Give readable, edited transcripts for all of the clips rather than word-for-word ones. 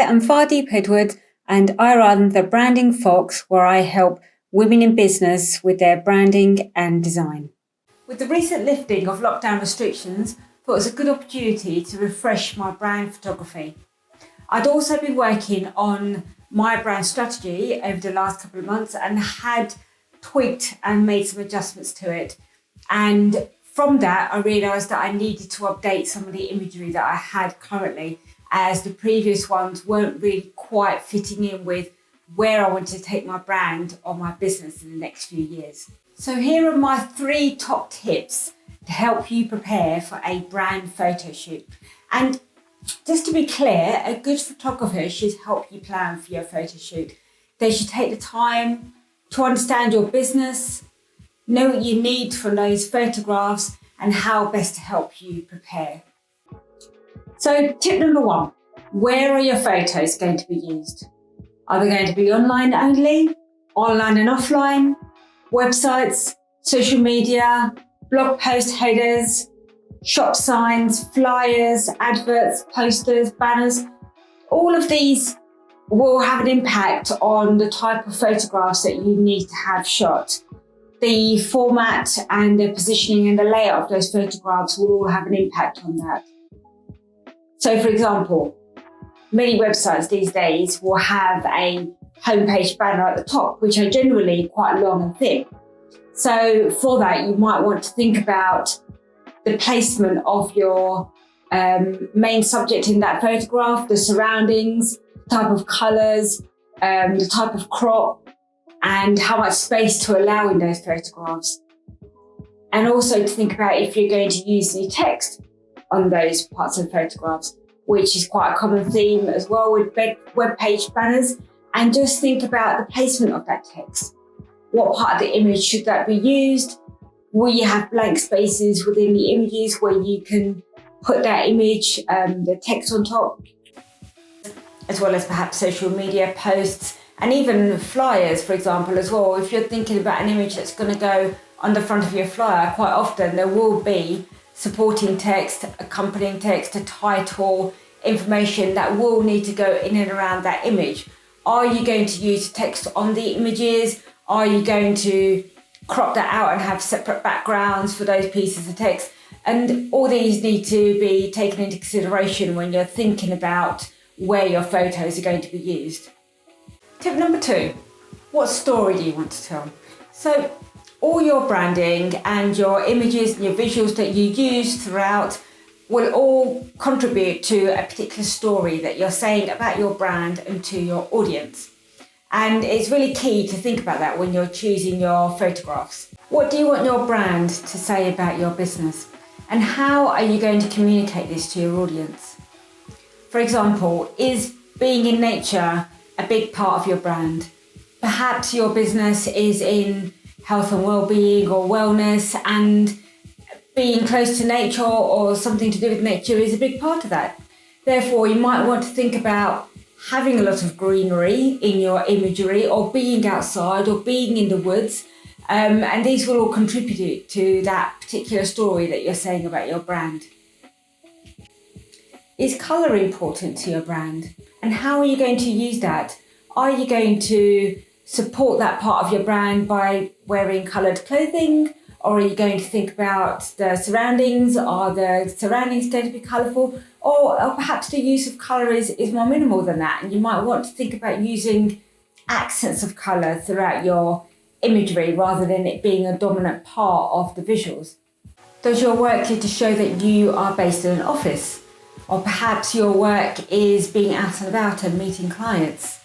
I'm Fardeep Edward, and I run the Branding Fox, where I help women in business with their branding and design. With the recent lifting of lockdown restrictions, I thought it was a good opportunity to refresh my brand photography. I'd also been working on my brand strategy over the last couple of months and had tweaked and made some adjustments to it. And from that, I realised that I needed to update some of the imagery that I had currently, as the previous ones weren't really quite fitting in with where I wanted to take my brand or my business in the next few years. So here are my 3 top tips to help you prepare for a brand photo shoot. And just to be clear, a good photographer should help you plan for your photo shoot. They should take the time to understand your business, know what you need from those photographs, and how best to help you prepare. So tip number 1, where are your photos going to be used? Are they going to be online only, online and offline, websites, social media, blog post headers, shop signs, flyers, adverts, posters, banners? All of these will have an impact on the type of photographs that you need to have shot. The format and the positioning and the layout of those photographs will all have an impact on that. So, for example, many websites these days will have a homepage banner at the top, which are generally quite long and thick. So for that, you might want to think about the placement of your main subject in that photograph, the surroundings, type of colours, the type of crop, and how much space to allow in those photographs. And also to think about if you're going to use any text on those parts of the photographs, which is quite a common theme as well with web page banners. And just think about the placement of that text. What part of the image should that be used? Will you have blank spaces within the images where you can put that image, the text on top, as well as perhaps social media posts and even flyers, for example, as well. If you're thinking about an image that's going to go on the front of your flyer, quite often there will be supporting text, accompanying text, a title, information that will need to go in and around that image. Are you going to use text on the images? Are you going to crop that out and have separate backgrounds for those pieces of text? And all these need to be taken into consideration when you're thinking about where your photos are going to be used. Tip number 2, what story do you want to tell? So all your branding and your images and your visuals that you use throughout will all contribute to a particular story that you're saying about your brand and to your audience. And it's really key to think about that when you're choosing your photographs. What do you want your brand to say about your business? And how are you going to communicate this to your audience? For example, is being in nature a big part of your brand? Perhaps your business is in health and well-being or wellness, and being close to nature or something to do with nature is a big part of that. Therefore, you might want to think about having a lot of greenery in your imagery, or being outside, or being in the woods. And these will all contribute to that particular story that you're saying about your brand. Is colour important to your brand? And how are you going to use that? Are you going to support that part of your brand by wearing coloured clothing? Or are you going to think about the surroundings? Are the surroundings going to be colourful? Or perhaps the use of colour is more minimal than that, and you might want to think about using accents of colour throughout your imagery rather than it being a dominant part of the visuals. Does your work need to show that you are based in an office? Or perhaps your work is being out and about and meeting clients.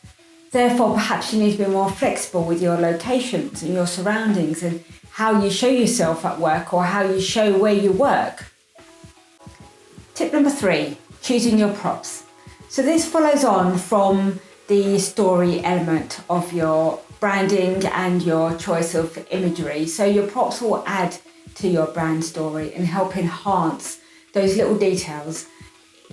Therefore, perhaps you need to be more flexible with your locations and your surroundings and how you show yourself at work or how you show where you work. Tip number 3, choosing your props. So this follows on from the story element of your branding and your choice of imagery. So your props will add to your brand story and help enhance those little details.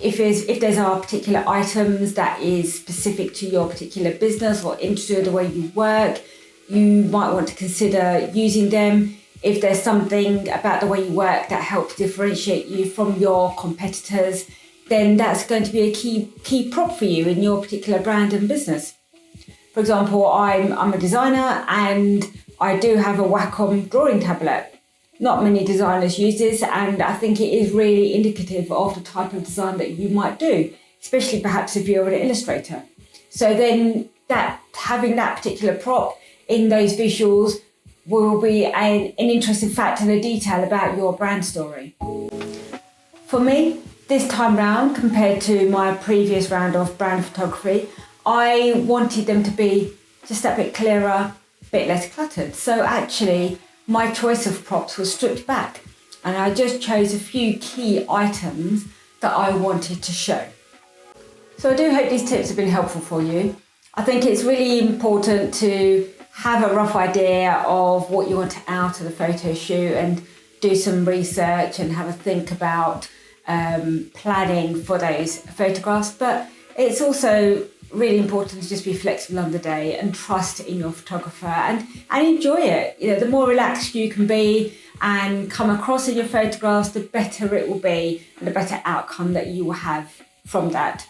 If there's are particular items that is specific to your particular business or into the way you work, you might want to consider using them. If there's something about the way you work that helps differentiate you from your competitors, then that's going to be a key prop for you in your particular brand and business. For example, I'm a designer and I do have a Wacom drawing tablet. Not many designers use this, and I think it is really indicative of the type of design that you might do, especially perhaps if you're an illustrator. So then having that particular prop in those visuals will be an interesting fact and a detail about your brand story. For me, this time round, compared to my previous round of brand photography, I wanted them to be just a bit clearer, a bit less cluttered. So actually, my choice of props was stripped back, and I just chose a few key items that I wanted to show. So I do hope these tips have been helpful for you. I think it's really important to have a rough idea of what you want out of the photo shoot and do some research and have a think about planning for those photographs. But it's also really important to just be flexible on the day and trust in your photographer and enjoy it. You know, the more relaxed you can be and come across in your photographs, the better it will be and the better outcome that you will have from that.